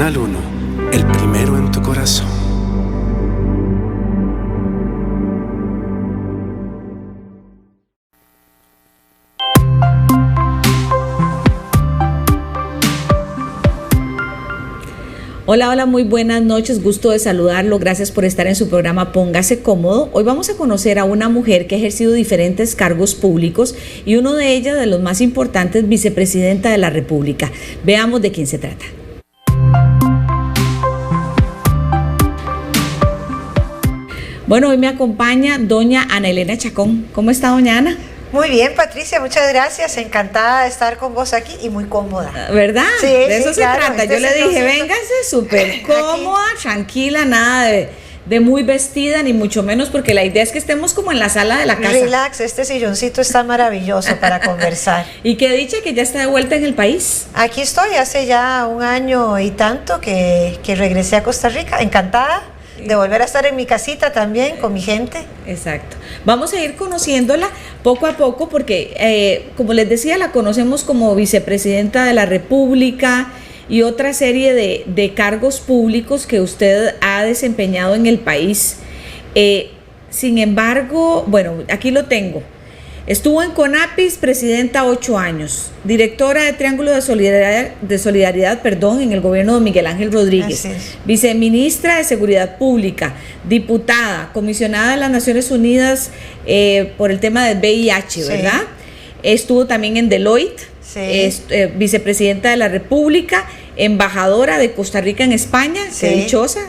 Canal 1, el primero en tu corazón. Hola, hola, muy buenas noches, gusto de saludarlo, gracias por estar en su programa Póngase Cómodo. Hoy vamos a conocer a una mujer que ha ejercido diferentes cargos públicos y uno de ellos, de los más importantes, vicepresidenta de la República. Veamos de quién se trata. Bueno, hoy me acompaña doña Ana Elena Chacón. ¿Cómo está, doña Ana? Muy bien, Patricia, muchas gracias. Encantada de estar con vos aquí y muy cómoda. ¿Verdad? Sí, de eso sí, se claro, trata. Yo le dije, véngase súper cómoda, tranquila, nada de muy vestida, ni mucho menos, porque la idea es que estemos como en la sala de la casa. Relax, este silloncito está maravilloso para conversar. Y qué dicha que ya está de vuelta en el país. Aquí estoy, hace ya un año y tanto que regresé a Costa Rica, encantada de volver a estar en mi casita también con mi gente. Exacto. Vamos a ir conociéndola poco a poco porque, como les decía, la conocemos como vicepresidenta de la República y otra serie de cargos públicos que usted ha desempeñado en el país. Sin embargo, bueno, aquí lo tengo. Estuvo en CONAPIS, presidenta 8 años, directora de Triángulo de Solidaridad, en el gobierno de Miguel Ángel Rodríguez, viceministra de Seguridad Pública, diputada, comisionada de las Naciones Unidas por el tema del VIH, ¿verdad? Estuvo también en Deloitte, vicepresidenta de la República, embajadora de Costa Rica en España, qué dichosa,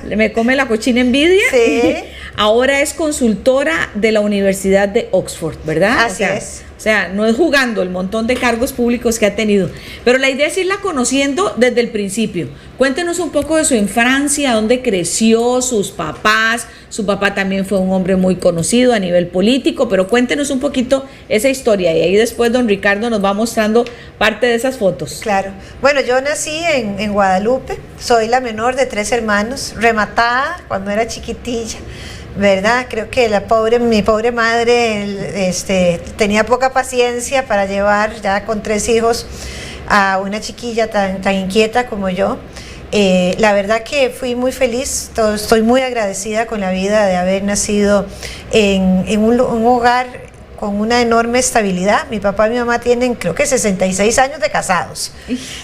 me come la cochina envidia. Ahora es consultora de la Universidad de Oxford, ¿verdad? Así es. O sea, no es jugando el montón de cargos públicos que ha tenido. Pero la idea es irla conociendo desde el principio. Cuéntenos un poco de su infancia, dónde creció, sus papás. Su papá también fue un hombre muy conocido a nivel político, pero cuéntenos un poquito esa historia. Y ahí después don Ricardo nos va mostrando parte de esas fotos. Claro. Bueno, yo nací en Guadalupe. Soy la menor de 3 hermanos, rematada cuando era chiquitilla, ¿verdad? Creo que mi pobre madre tenía poca paciencia para llevar ya con 3 hijos a una chiquilla tan inquieta como yo. La verdad que fui muy feliz, estoy muy agradecida con la vida de haber nacido en un hogar con una enorme estabilidad. Mi papá y mi mamá tienen, creo que 66 años de casados.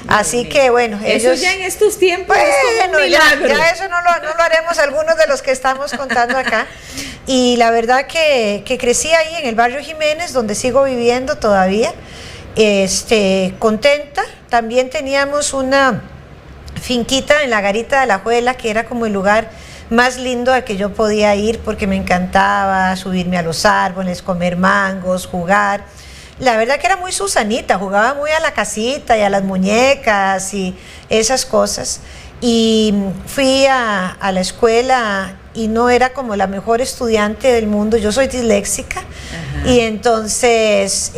Así que bueno, eso ya en estos tiempos es como un milagro. Ya eso no lo haremos algunos de los que estamos contando acá. Y la verdad que crecí ahí en el barrio Jiménez, donde sigo viviendo todavía, contenta. También teníamos una finquita en la Garita de la Juela, que era como el lugar más lindo al que yo podía ir porque me encantaba subirme a los árboles, comer mangos, jugar. La verdad que era muy Susanita, jugaba muy a la casita y a las muñecas y esas cosas. Y fui a la escuela y no era como la mejor estudiante del mundo, yo soy disléxica. Y entonces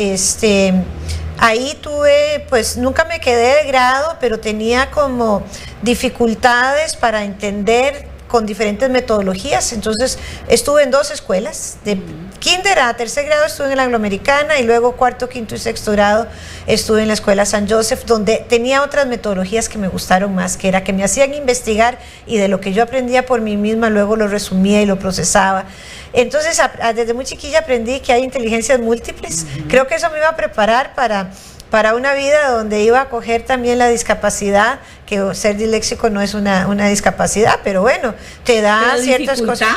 ahí tuve, pues nunca me quedé de grado, pero tenía como dificultades para entender con diferentes metodologías. Entonces estuve en 2 escuelas, de kinder a 3er grado estuve en la Angloamericana y luego 4º, 5º y 6º grado estuve en la escuela San Joseph, donde tenía otras metodologías que me gustaron más, que era que me hacían investigar y de lo que yo aprendía por mí misma luego lo resumía y lo procesaba. Entonces desde muy chiquilla aprendí que hay inteligencias múltiples. Creo que eso me iba a preparar para una vida donde iba a coger también la discapacidad, que ser disléxico no es una discapacidad, pero bueno, te da ciertas cosas.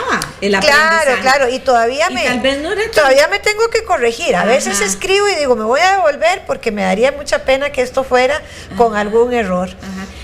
El aprendizaje. Claro, y todavía me tengo que corregir. A veces escribo y digo, me voy a devolver porque me daría mucha pena que esto fuera con algún error.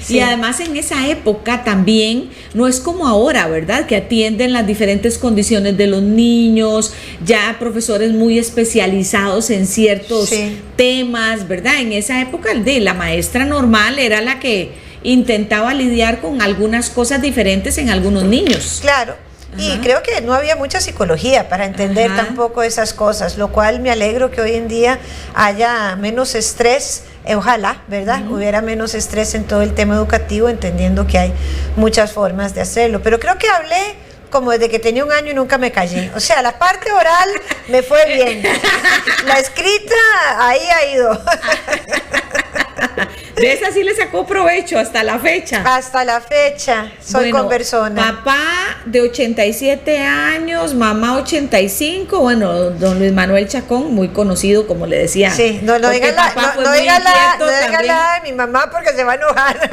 Sí. Y además en esa época también no es como ahora, ¿verdad? Que atienden las diferentes condiciones de los niños, ya profesores muy especializados en ciertos temas, ¿verdad? En esa época la maestra normal era la que intentaba lidiar con algunas cosas diferentes en algunos niños. Claro. Y creo que no había mucha psicología para entender tampoco esas cosas, lo cual me alegro que hoy en día haya menos estrés, ojalá, ¿verdad? Hubiera menos estrés en todo el tema educativo, entendiendo que hay muchas formas de hacerlo. Pero creo que hablé como desde que tenía 1 año y nunca me callé. O sea, la parte oral me fue bien. La escrita, ahí ha ido. De esa sí le sacó provecho hasta la fecha. Hasta la fecha, soy conversona. Papá de 87 años, mamá 85, bueno, don Luis Manuel Chacón, muy conocido, como le decía. Sí, no diga la de mi mamá porque se va a enojar.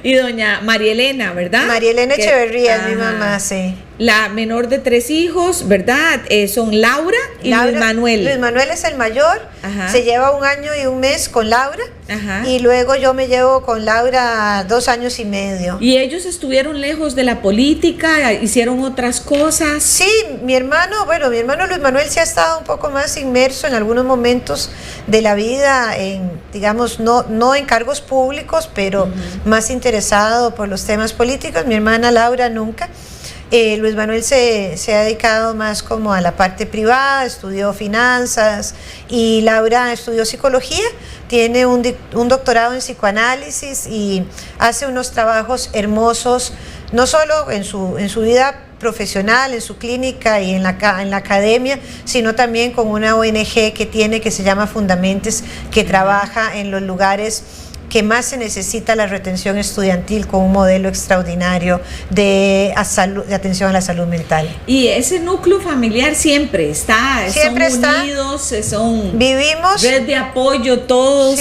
Y doña María Elena, ¿verdad? María Elena Echeverría es mi mamá, sí. La menor de 3 hijos, ¿verdad? Son Laura y Luis Manuel. Luis Manuel es el mayor, se lleva 1 año y 1 mes con Laura, y luego yo me llevo con Laura 2 años y medio. ¿Y ellos estuvieron lejos de la política? ¿Hicieron otras cosas? Sí, mi hermano Luis Manuel sí ha estado un poco más inmerso en algunos momentos de la vida, digamos, no en cargos públicos, pero más interesado por los temas políticos. Mi hermana Laura nunca. Luis Manuel se ha dedicado más como a la parte privada, estudió finanzas, y Laura estudió psicología, tiene un doctorado en psicoanálisis y hace unos trabajos hermosos, no solo en su vida profesional, en su clínica y en la academia, sino también con una ONG que se llama Fundamentes, que trabaja en los lugares que más se necesita la retención estudiantil, con un modelo extraordinario de atención a la salud mental. Y ese núcleo familiar siempre está unidos, vivimos red de apoyo, todos.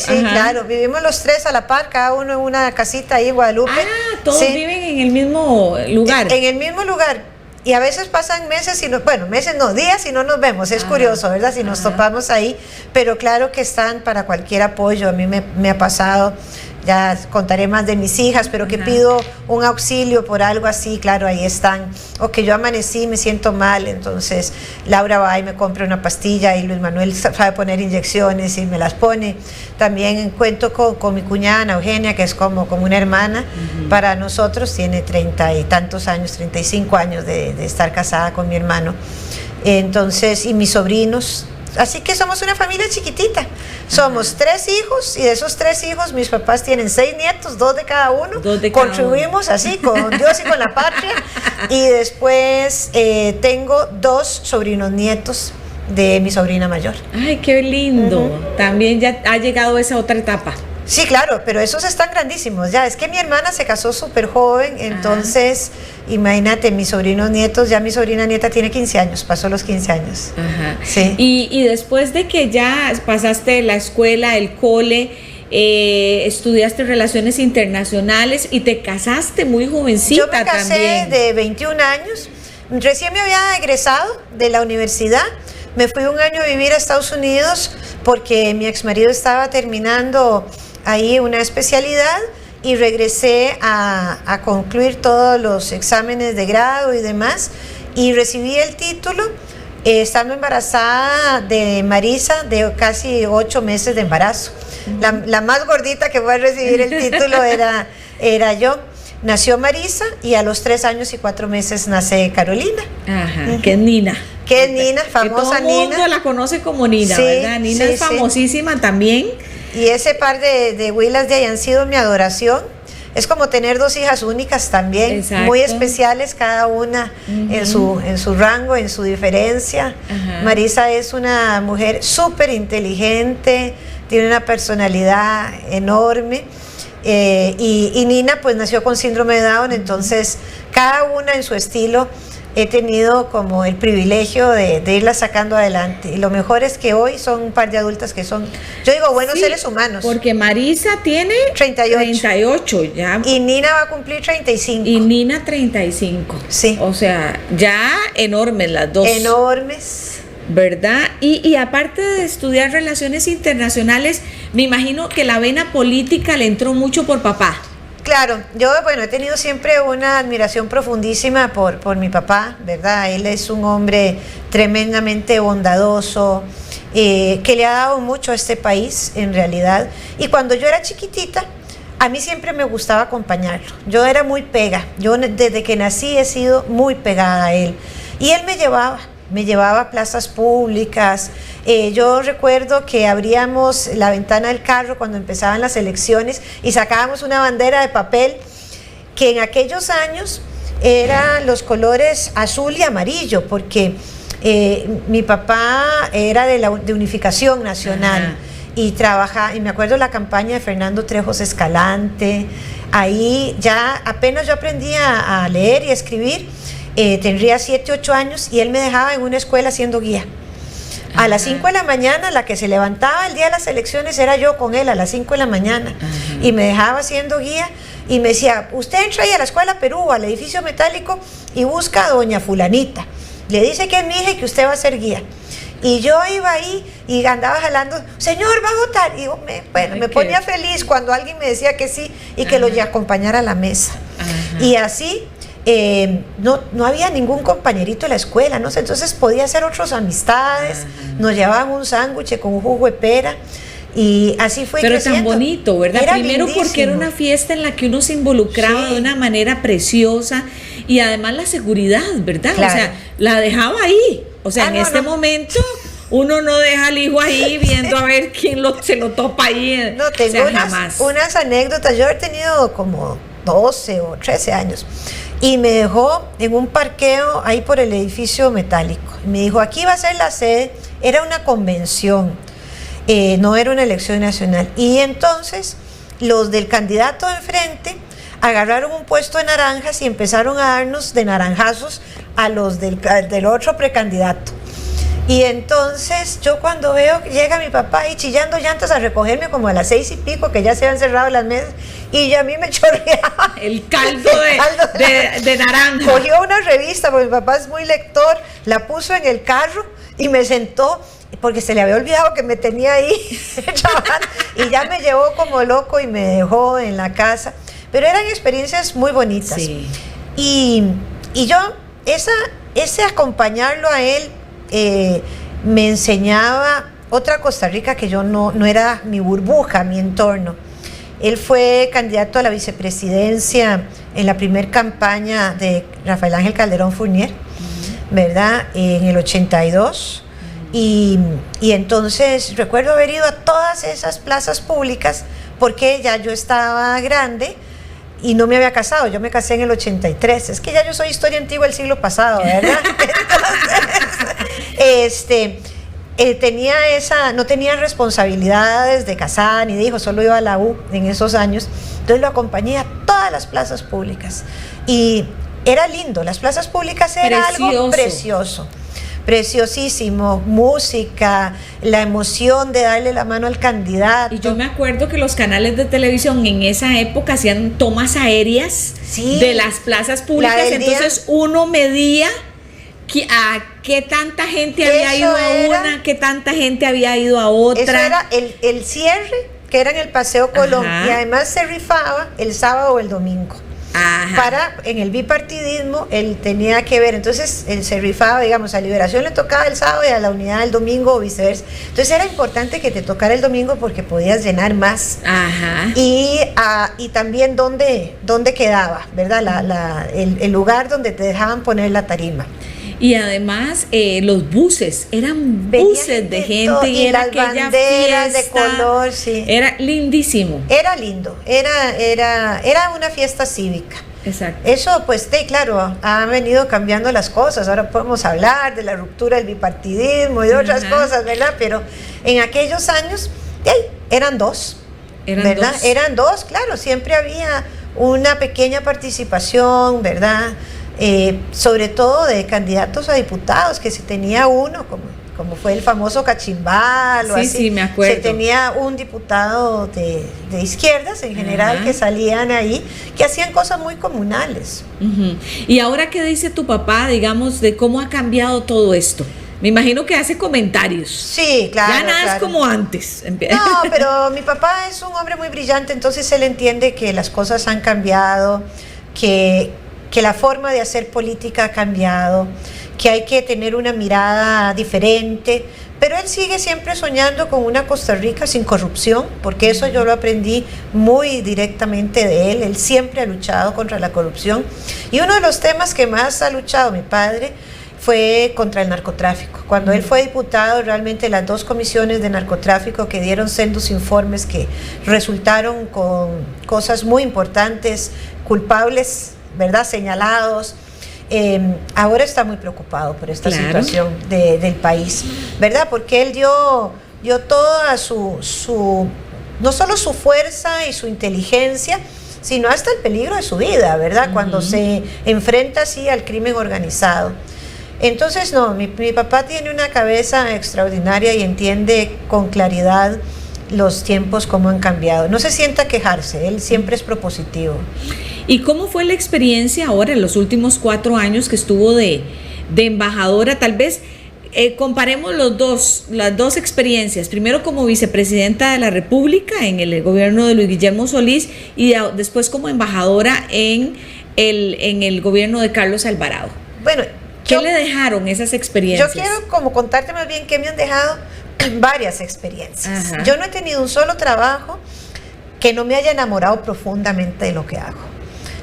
Claro, vivimos los 3 a la par, cada uno en una casita ahí en Guadalupe. Todos viven en el mismo lugar. En el mismo lugar. Y a veces pasan días y no nos vemos. Es curioso, ¿verdad? Si nos topamos ahí, pero claro que están para cualquier apoyo. A mí me ha pasado, ya contaré más de mis hijas, pero que pido un auxilio por algo así, claro, ahí están. O que yo amanecí y me siento mal, entonces Laura va y me compra una pastilla, y Luis Manuel sabe poner inyecciones y me las pone. También cuento con mi cuñada Eugenia, que es como una hermana para nosotros, tiene 30 y tantos años, 35 años de estar casada con mi hermano. Entonces, y mis sobrinos. Así que somos una familia chiquitita. Somos 3 hijos, y de esos 3 hijos mis papás tienen 6 nietos, 2 de cada uno. Contribuimos así con Dios y con la patria. Y después tengo 2 sobrinos nietos de mi sobrina mayor. Ay, qué lindo. También ya ha llegado esa otra etapa. Sí, claro, pero esos están grandísimos ya. Es que mi hermana se casó súper joven, entonces imagínate, mis sobrinos nietos, ya mi sobrina nieta tiene 15 años, pasó los 15 años. Sí. Y después de que ya pasaste la escuela, el cole, estudiaste Relaciones Internacionales y te casaste muy jovencita. Yo me casé también. De 21 años, recién me había egresado de la universidad. Me fui 1 año a vivir a Estados Unidos porque mi exmarido estaba terminando ahí una especialidad, y regresé a concluir todos los exámenes de grado y demás, y recibí el título estando embarazada de Marisa, de casi 8 meses de embarazo. La más gordita que fue a recibir el título era yo. Nació Marisa, y a los 3 años y 4 meses nace Carolina. Que es Nina. Que es Nina, famosa Nina. Todo el mundo la conoce como Nina, ¿verdad? Nina es famosísima también. Y ese par de huilas de ahí han sido mi adoración. Es como tener 2 hijas únicas también. Exacto. Muy especiales cada una en su rango, en su diferencia. Marisa es una mujer súper inteligente, tiene una personalidad enorme. Y Nina pues nació con síndrome de Down, entonces cada una en su estilo he tenido como el privilegio de irla sacando adelante, y lo mejor es que hoy son un par de adultas que son, yo digo, buenos seres humanos. Porque Marisa tiene 38 ya. Y Nina va a cumplir 35. Y Nina 35. Sí. O sea, ya enormes las dos. Enormes. ¿Verdad? Y aparte de estudiar Relaciones Internacionales, me imagino que la vena política le entró mucho por papá. Claro, yo he tenido siempre una admiración profundísima por mi papá, ¿verdad? Él es un hombre tremendamente bondadoso, que le ha dado mucho a este país en realidad. Y cuando yo era chiquitita, a mí siempre me gustaba acompañarlo. Yo era muy pega, yo desde que nací he sido muy pegada a él. Y él me llevaba a plazas públicas. Yo recuerdo que abríamos la ventana del carro cuando empezaban las elecciones y sacábamos una bandera de papel que en aquellos años eran los colores azul y amarillo, porque mi papá era de Unificación Nacional. y trabajaba, y me acuerdo la campaña de Fernando Trejos Escalante. Ahí ya apenas yo aprendía a leer y a escribir, tendría 7, 8 años, y él me dejaba en una escuela haciendo guía. A las 5 de la mañana, la que se levantaba el día de las elecciones era yo con él a las 5 de la mañana. Y me dejaba haciendo guía y me decía, usted entra ahí a la Escuela Perú, al edificio metálico, y busca a doña fulanita. Le dice que es mi hija y que usted va a ser guía. Y yo iba ahí y andaba jalando, señor, ¿va a votar? Y yo, me ponía feliz cuando alguien me decía que sí y que lo acompañara a la mesa. Y así... no había ningún compañerito en la escuela, ¿no? Entonces podía hacer otras amistades, nos llevaban un sándwich con un jugo de pera, y así fue creciendo. Pero tan bonito, ¿verdad? Era Primero lindísimo, porque era una fiesta en la que uno se involucraba de una manera preciosa, y además la seguridad, ¿verdad? Claro. O sea, la dejaba ahí. O sea, momento uno no deja al hijo ahí viendo a ver quién se lo topa ahí. No, tengo unas anécdotas. Yo he tenido como 12 o 13 años. Y me dejó en un parqueo ahí por el edificio metálico. Me dijo, aquí va a ser la sede. Era una convención, no era una elección nacional. Y entonces los del candidato de enfrente agarraron un puesto de naranjas y empezaron a darnos de naranjazos a los del otro precandidato. Y entonces yo cuando veo que llega mi papá ahí chillando llantas a recogerme como a las 6 y pico, que ya se habían cerrado las mesas, y ya a mí me chorreaba el caldo de naranja. Cogió una revista, porque mi papá es muy lector, la puso en el carro y me sentó, porque se le había olvidado que me tenía ahí trabajando, y ya me llevó como loco y me dejó en la casa. Pero eran experiencias muy bonitas. Sí. Y yo, ese acompañarlo a él, me enseñaba otra Costa Rica que yo no era mi burbuja, mi entorno. Él fue candidato a la vicepresidencia en la primera campaña de Rafael Ángel Calderón Fournier, ¿verdad? En el 82. Y entonces recuerdo haber ido a todas esas plazas públicas porque ya yo estaba grande y no me había casado. Yo me casé en el 83. Es que ya yo soy historia antigua del siglo pasado, ¿verdad? Entonces, no tenía responsabilidades de casada ni de hijos, solo iba a la U en esos años. Entonces lo acompañé a todas las plazas públicas y era lindo. Las plazas públicas era algo precioso, preciosísimo, música, la emoción de darle la mano al candidato. Y yo me acuerdo que los canales de televisión en esa época hacían tomas aéreas de las plazas públicas, entonces uno medía a qué tanta gente había ido a una, qué tanta gente había ido a otra. Eso era el cierre, que era en el Paseo Colón, y además se rifaba el sábado o el domingo. En el bipartidismo él tenía que ver, entonces él se rifaba, digamos, a Liberación le tocaba el sábado y a la Unidad el domingo o viceversa. Entonces era importante que te tocara el domingo porque podías llenar más. Y también dónde quedaba, ¿verdad? El lugar donde te dejaban poner la tarima. Y además los buses, eran buses de gente y era las banderas fiesta, de color, sí. Era lindísimo. Era lindo, era una fiesta cívica. Exacto. Eso, pues, claro, han venido cambiando las cosas. Ahora podemos hablar de la ruptura del bipartidismo y de otras cosas, ¿verdad? Pero en aquellos años, eran dos, ¿verdad? Eran dos, claro, siempre había una pequeña participación, ¿verdad? Sobre todo de candidatos a diputados, que se tenía uno, como fue el famoso Cachimbal o así. Sí, me acuerdo. Se tenía un diputado de izquierdas en general que salían ahí, que hacían cosas muy comunales. Y ahora, ¿qué dice tu papá, digamos, de cómo ha cambiado todo esto? Me imagino que hace comentarios. Sí, claro. Ya nada es como antes. No, pero mi papá es un hombre muy brillante, entonces él entiende que las cosas han cambiado, que la forma de hacer política ha cambiado, que hay que tener una mirada diferente, pero él sigue siempre soñando con una Costa Rica sin corrupción, porque eso yo lo aprendí muy directamente de él. Él siempre ha luchado contra la corrupción, y uno de los temas que más ha luchado mi padre fue contra el narcotráfico. Cuando él fue diputado, realmente las dos comisiones de narcotráfico que dieron sendos informes que resultaron con cosas muy importantes, culpables, ¿verdad?, señalados. Ahora está muy preocupado por esta situación del país, ¿verdad? Porque él dio dio toda no solo su fuerza y su inteligencia, sino hasta el peligro de su vida, ¿verdad? Cuando se enfrenta así al crimen organizado. Entonces, no, mi papá tiene una cabeza extraordinaria y entiende con claridad los tiempos, cómo han cambiado. No se sienta a quejarse, él siempre es propositivo. ¿Y cómo fue la experiencia ahora en los últimos 4 años que estuvo de embajadora? Tal vez comparemos las dos experiencias, primero como vicepresidenta de la República en el gobierno de Luis Guillermo Solís y después como embajadora en el gobierno de Carlos Alvarado. Bueno, ¿qué le dejaron esas experiencias? Yo quiero como contarte más bien qué me han dejado varias experiencias. Ajá. Yo no he tenido un solo trabajo que no me haya enamorado profundamente de lo que hago.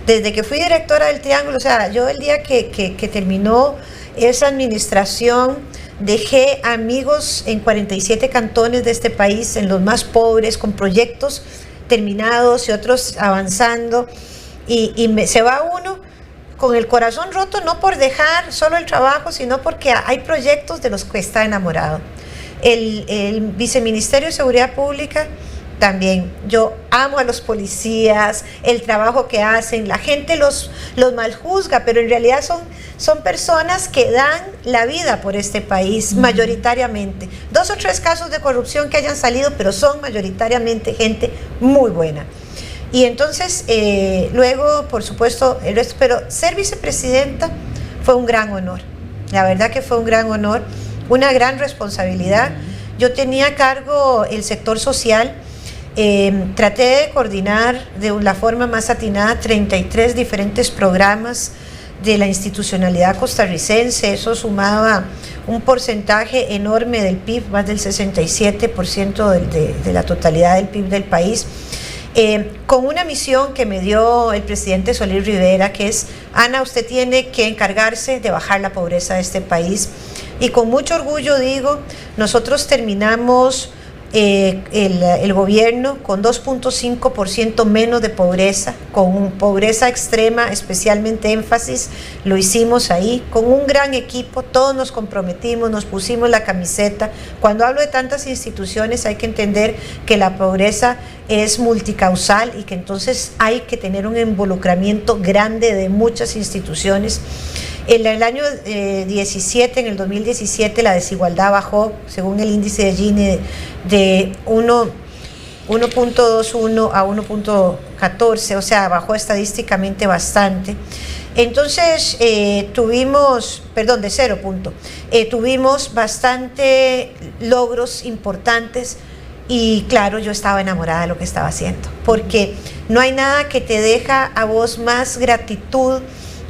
Desde que fui directora del Triángulo, o sea, yo el día que terminó esa administración, dejé amigos en 47 cantones de este país, en los más pobres, con proyectos terminados y otros avanzando, y se va uno con el corazón roto, no por dejar solo el trabajo, sino porque hay proyectos de los que está enamorado. El Viceministerio de Seguridad Pública también. Yo amo a los policías, el trabajo que hacen, la gente los maljuzga, pero en realidad son personas que dan la vida por este país, mayoritariamente. 2 o 3 casos de corrupción que hayan salido, pero son mayoritariamente gente muy buena. Y entonces, luego, por supuesto, el resto, pero ser vicepresidenta fue un gran honor. La verdad que fue un gran honor, una gran responsabilidad. Yo tenía a cargo el sector social. Traté de coordinar de la forma más atinada 33 diferentes programas de la institucionalidad costarricense. Eso sumaba un porcentaje enorme del PIB, más del 67% de la totalidad del PIB del país, con una misión que me dio el presidente Solís Rivera, que es: Ana, usted tiene que encargarse de bajar la pobreza de este país. Y con mucho orgullo digo, nosotros terminamos el gobierno con 2.5% menos de pobreza, con pobreza extrema, especialmente énfasis, lo hicimos ahí, con un gran equipo, todos nos comprometimos, nos pusimos la camiseta. Cuando hablo de tantas instituciones hay que entender que la pobreza es multicausal y que entonces hay que tener un involucramiento grande de muchas instituciones. En el año 17, en el 2017, la desigualdad bajó, según el índice de Gini, de 1.21 a 1.14, o sea, bajó estadísticamente bastante. Entonces, tuvimos bastante logros importantes y claro, yo estaba enamorada de lo que estaba haciendo, porque no hay nada que te deja a vos más gratitud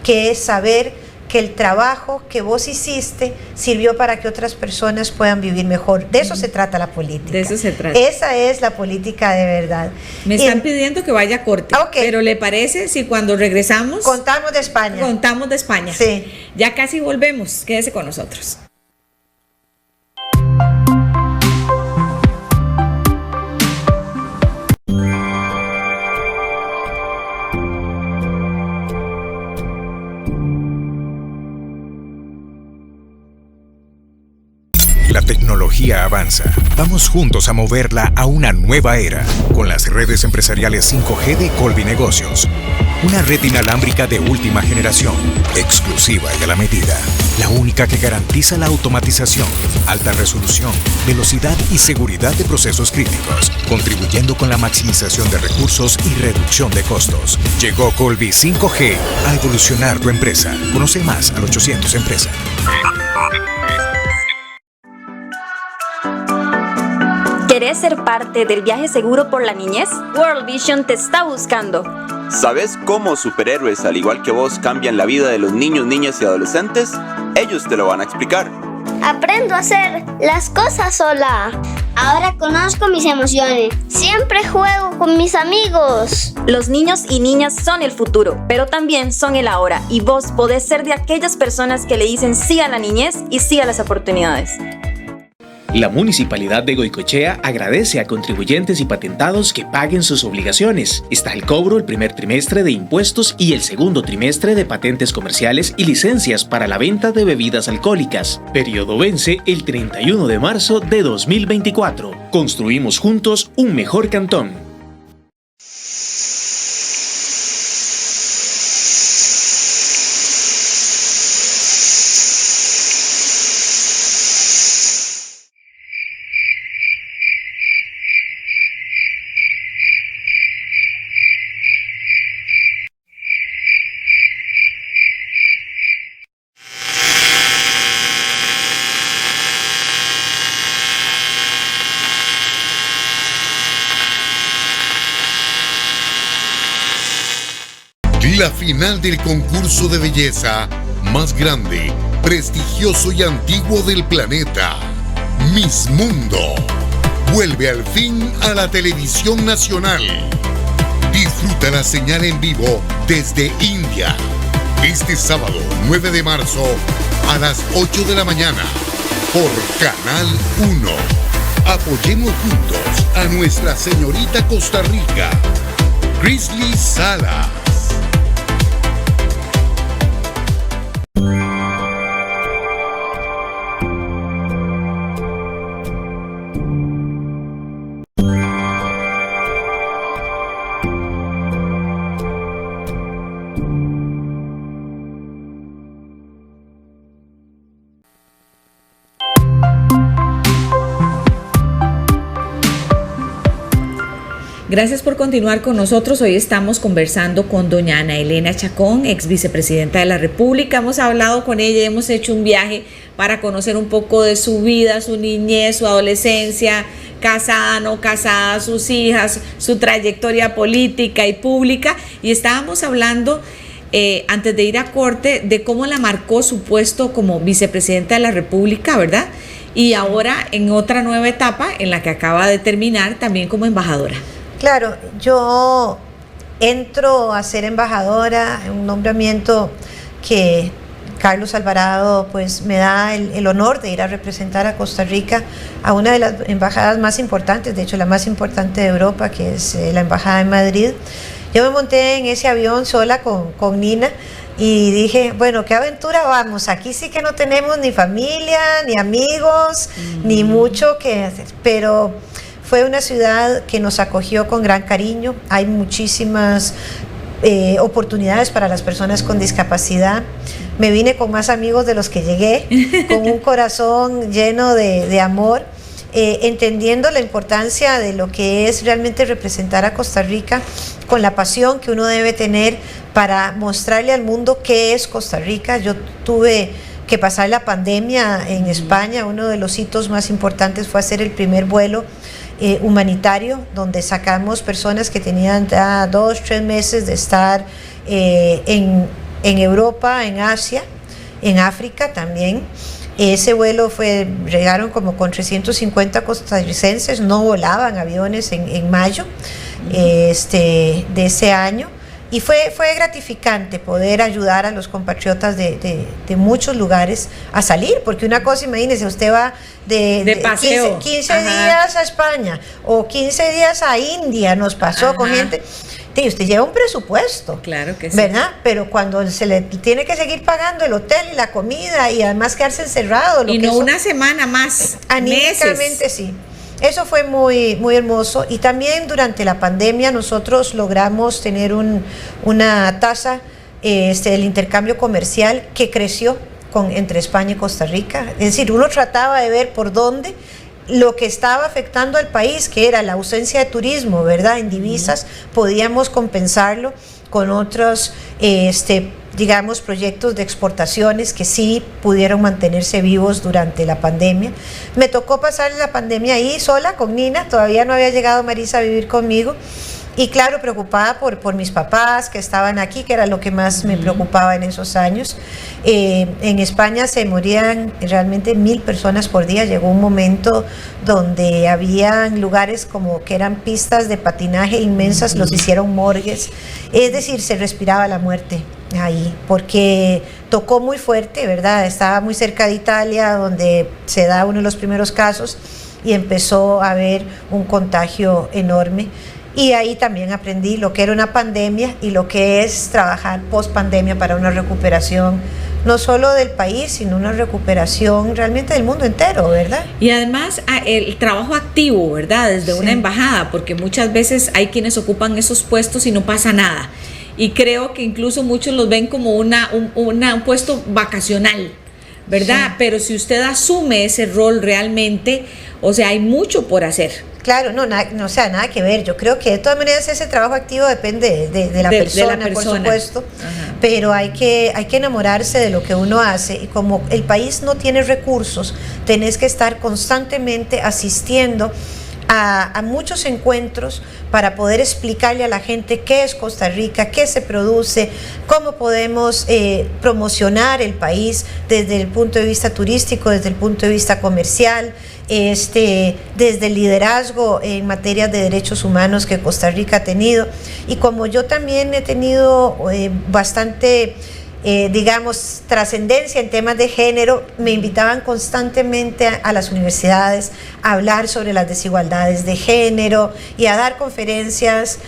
que saber que el trabajo que vos hiciste sirvió para que otras personas puedan vivir mejor. De eso se trata la política. De eso se trata. Esa es la política de verdad. Me están pidiendo que vaya a corte, okay. Pero ¿le parece si cuando regresamos contamos de España? Contamos de España. Sí. Ya casi volvemos. Quédese con nosotros. La tecnología avanza. Vamos juntos a moverla a una nueva era con las redes empresariales 5G de Colby Negocios. Una red inalámbrica de última generación, exclusiva y a la medida. La única que garantiza la automatización, alta resolución, velocidad y seguridad de procesos críticos, contribuyendo con la maximización de recursos y reducción de costos. Llegó Colby 5G a evolucionar tu empresa. Conoce más al 800 Empresa. ¿Querés ser parte del viaje seguro por la niñez? World Vision te está buscando. ¿Sabes cómo superhéroes, al igual que vos, cambian la vida de los niños, niñas y adolescentes? Ellos te lo van a explicar. Aprendo a hacer las cosas sola. Ahora conozco mis emociones. Siempre juego con mis amigos. Los niños y niñas son el futuro, pero también son el ahora. Y vos podés ser de aquellas personas que le dicen sí a la niñez y sí a las oportunidades. La Municipalidad de Goicoechea agradece a contribuyentes y patentados que paguen sus obligaciones. Está el cobro el primer trimestre de impuestos y el segundo trimestre de patentes comerciales y licencias para la venta de bebidas alcohólicas. Periodo vence el 31 de marzo de 2024. Construimos juntos un mejor cantón. La final del concurso de belleza más grande, prestigioso y antiguo del planeta, Miss Mundo, vuelve al fin a la televisión nacional. Disfruta la señal en vivo desde India, este sábado 9 de marzo a las 8 de la mañana por Canal 1. Apoyemos juntos a nuestra señorita Costa Rica, Grizzly Salas. Gracias por continuar con nosotros. Hoy estamos conversando con doña Ana Elena Chacón, ex vicepresidenta de la República. Hemos hablado con ella y hemos hecho un viaje para conocer un poco de su vida, su niñez, su adolescencia, casada, no casada, sus hijas, su trayectoria política y pública. Y estábamos hablando, antes de ir a corte, de cómo la marcó su puesto como vicepresidenta de la República, ¿verdad? Y ahora en otra nueva etapa en la que acaba de terminar también como embajadora. Claro, yo entro a ser embajadora, un nombramiento que Carlos Alvarado pues me da el honor de ir a representar a Costa Rica a una de las embajadas más importantes, de hecho la más importante de Europa, que es la embajada en Madrid. Yo me monté en ese avión sola con Nina y dije, bueno, qué aventura vamos, aquí sí que no tenemos ni familia, ni amigos, ni mucho que hacer, pero fue una ciudad que nos acogió con gran cariño. Hay muchísimas oportunidades para las personas con discapacidad. Me vine con más amigos de los que llegué, con un corazón lleno de amor, entendiendo la importancia de lo que es realmente representar a Costa Rica, con la pasión que uno debe tener para mostrarle al mundo qué es Costa Rica. Yo tuve que pasar la pandemia en España. Uno de los hitos más importantes fue hacer el primer vuelo humanitario, donde sacamos personas que tenían ya 2, 3 meses de estar en Europa, en Asia, en África también. Ese vuelo llegaron como con 350 costarricenses, no volaban aviones en mayo de ese año. Y fue gratificante poder ayudar a los compatriotas de muchos lugares a salir, porque una cosa, imagínese, usted va de paseo, 15 días a España o 15 días a India, nos pasó con gente. Sí, usted lleva un presupuesto, claro que sí, ¿verdad? Pero cuando se le tiene que seguir pagando el hotel y la comida y además quedarse encerrado. Y no una semana más, anímicamente sí. Eso fue muy, muy hermoso. Y también durante la pandemia nosotros logramos tener una tasa del intercambio comercial que creció entre España y Costa Rica. Es decir, uno trataba de ver por dónde lo que estaba afectando al país, que era la ausencia de turismo, ¿verdad?, en divisas, podíamos compensarlo con otros, digamos, proyectos de exportaciones que sí pudieron mantenerse vivos durante la pandemia. Me tocó pasar la pandemia ahí sola con Nina, todavía no había llegado Marisa a vivir conmigo, y claro, preocupada por mis papás que estaban aquí, que era lo que más me preocupaba en esos años. En España se morían realmente 1000 personas por día. Llegó un momento donde habían lugares como que eran pistas de patinaje inmensas, los hicieron morgues, es decir, se respiraba la muerte ahí, porque tocó muy fuerte, ¿verdad? Estaba muy cerca de Italia, donde se da uno de los primeros casos, y empezó a haber un contagio enorme. Y ahí también aprendí lo que era una pandemia y lo que es trabajar post pandemia para una recuperación no solo del país, sino una recuperación realmente del mundo entero, ¿verdad? Y además el trabajo activo, ¿verdad? Desde una embajada, porque muchas veces hay quienes ocupan esos puestos y no pasa nada. Y creo que incluso muchos los ven como un puesto vacacional, ¿verdad? Sí. Pero si usted asume ese rol realmente, o sea, hay mucho por hacer. Claro, nada que ver. Yo creo que de todas maneras ese trabajo activo depende de la persona, por supuesto. Ajá. Pero hay que enamorarse de lo que uno hace, y como el país no tiene recursos, tenés que estar constantemente asistiendo a muchos encuentros para poder explicarle a la gente qué es Costa Rica, qué se produce, cómo podemos promocionar el país desde el punto de vista turístico, desde el punto de vista comercial, desde el liderazgo en materia de derechos humanos que Costa Rica ha tenido. Y como yo también he tenido bastante digamos, trascendencia en temas de género, me invitaban constantemente a las universidades a hablar sobre las desigualdades de género y a dar conferencias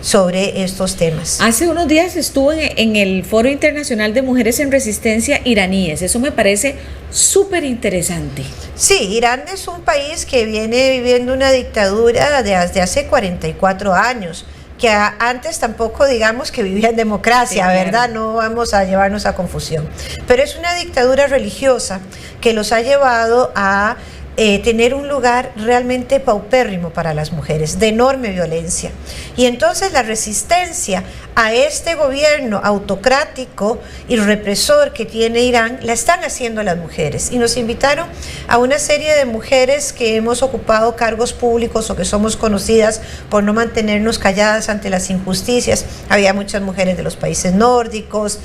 sobre estos temas. Hace unos días estuve en el Foro Internacional de Mujeres en Resistencia iraníes. Eso me parece súper interesante. Sí, Irán es un país que viene viviendo una dictadura desde hace 44 años. Que antes tampoco digamos que vivía en democracia, sí, ¿verdad? Claro. No vamos a llevarnos a confusión. Pero es una dictadura religiosa que los ha llevado a tener un lugar realmente paupérrimo para las mujeres, de enorme violencia. Y entonces la resistencia a este gobierno autocrático y represor que tiene Irán, la están haciendo las mujeres. Y nos invitaron a una serie de mujeres que hemos ocupado cargos públicos o que somos conocidas por no mantenernos calladas ante las injusticias. Había muchas mujeres de los países nórdicos,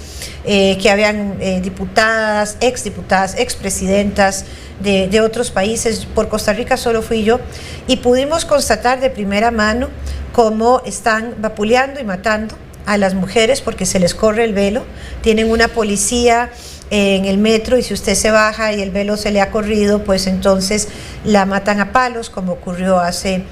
que habían diputadas, expresidentas de otros países. Por Costa Rica solo fui yo, y pudimos constatar de primera mano cómo están vapuleando y matando a las mujeres porque se les corre el velo. Tienen una policía en el metro, y si usted se baja y el velo se le ha corrido, pues entonces la matan a palos, como ocurrió hace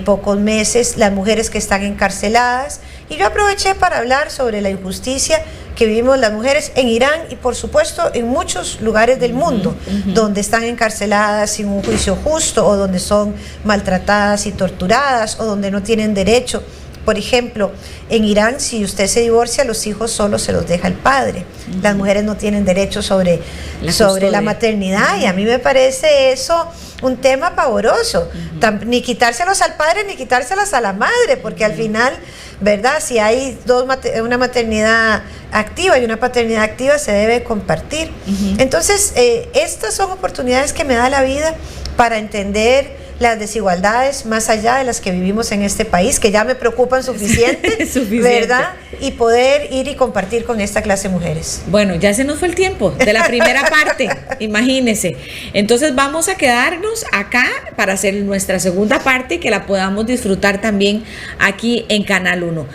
pocos meses. Las mujeres que están encarceladas, y yo aproveché para hablar sobre la injusticia que vivimos las mujeres en Irán y por supuesto en muchos lugares del mundo, donde están encarceladas sin un juicio justo, o donde son maltratadas y torturadas, o donde no tienen derecho. Por ejemplo, en Irán, si usted se divorcia, los hijos solo se los deja el padre. Las mujeres no tienen derecho sobre la maternidad, y a mí me parece eso un tema pavoroso. Ni quitárselos al padre ni quitárselas a la madre, porque al final, ¿verdad? Si hay una maternidad activa y una paternidad activa, se debe compartir. Entonces, estas son oportunidades que me da la vida para entender las desigualdades más allá de las que vivimos en este país, que ya me preocupan suficiente, ¿verdad? Y poder ir y compartir con esta clase de mujeres. Bueno, ya se nos fue el tiempo de la primera parte, imagínense. Entonces vamos a quedarnos acá para hacer nuestra segunda parte y que la podamos disfrutar también aquí en Canal 1.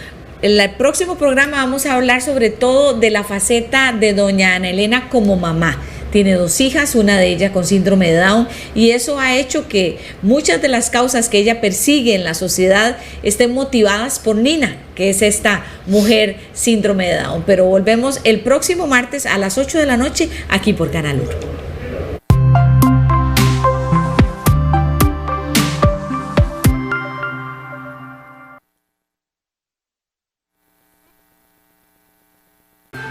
En el próximo programa vamos a hablar sobre todo de la faceta de doña Ana Elena como mamá. Tiene 2 hijas, una de ellas con síndrome de Down, y eso ha hecho que muchas de las causas que ella persigue en la sociedad estén motivadas por Nina, que es esta mujer síndrome de Down. Pero volvemos el próximo martes a las 8 de la noche aquí por Canal 1.